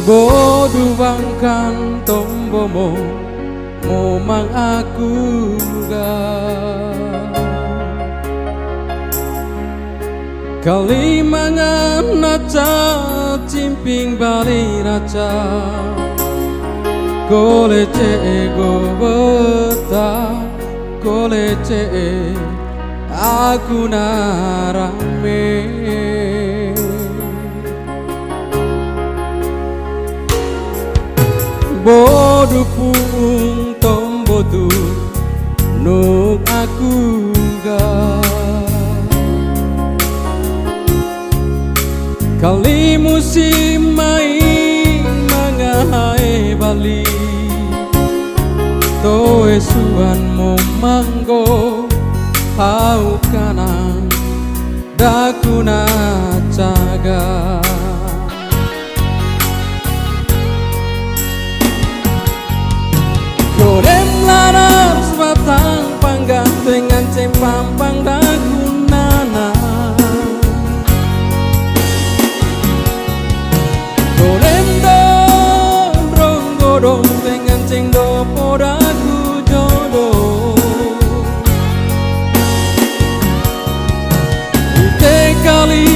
Bodu bangkan tombomo momang aku ga kalimangan naca cimping bali raca kolece go beta kolece aku narame bodu pung tombodu nuk aku ga kali musim mai mangahae bali toe suan mo manggo hau kanang dakuna caga Korem laras batang panggang dengan cempampang dagunana Korem dong ronggodong dengan cengdo podaku jodoh Ite kali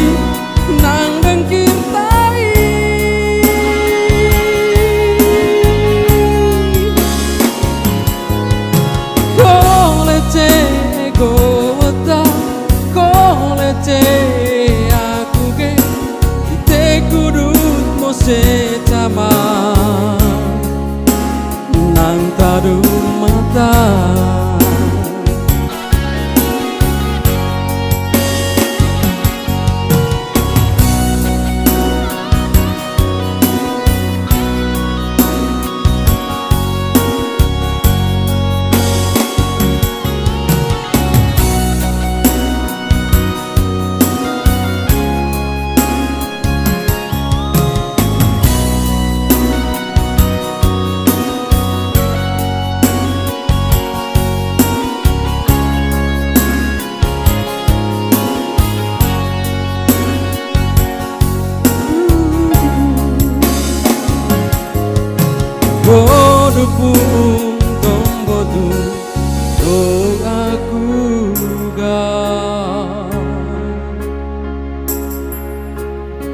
nang dengkir aku ke ite kudut mo se tama nang tadu mata bodu pung tombodu dong aku ga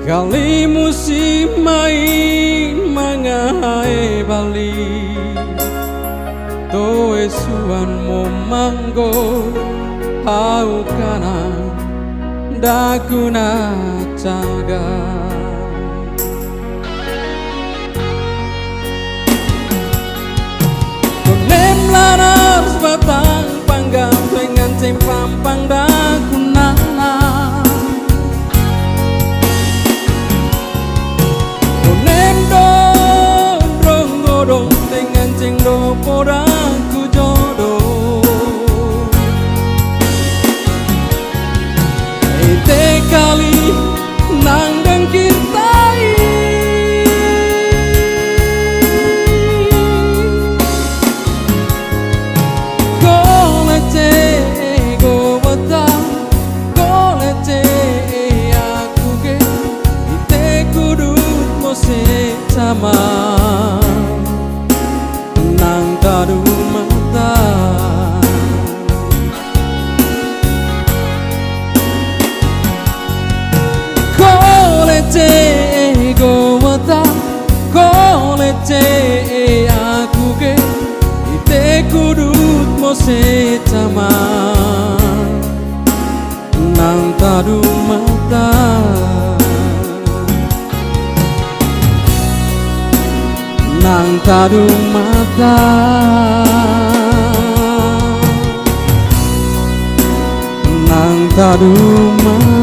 kali musim main mangahae bali toe suan mo manggo hau kanang dakuna caga laras batang panggang dengan cempampang dagunana Konem dong ronggodong dengan cengdo podaku jodoh Ite kali nang dengkir sama nang tadu mata kolece go mata kolece aku ke ite kudut mo se sama nang tadu mata nang tadu mata nang tadu mata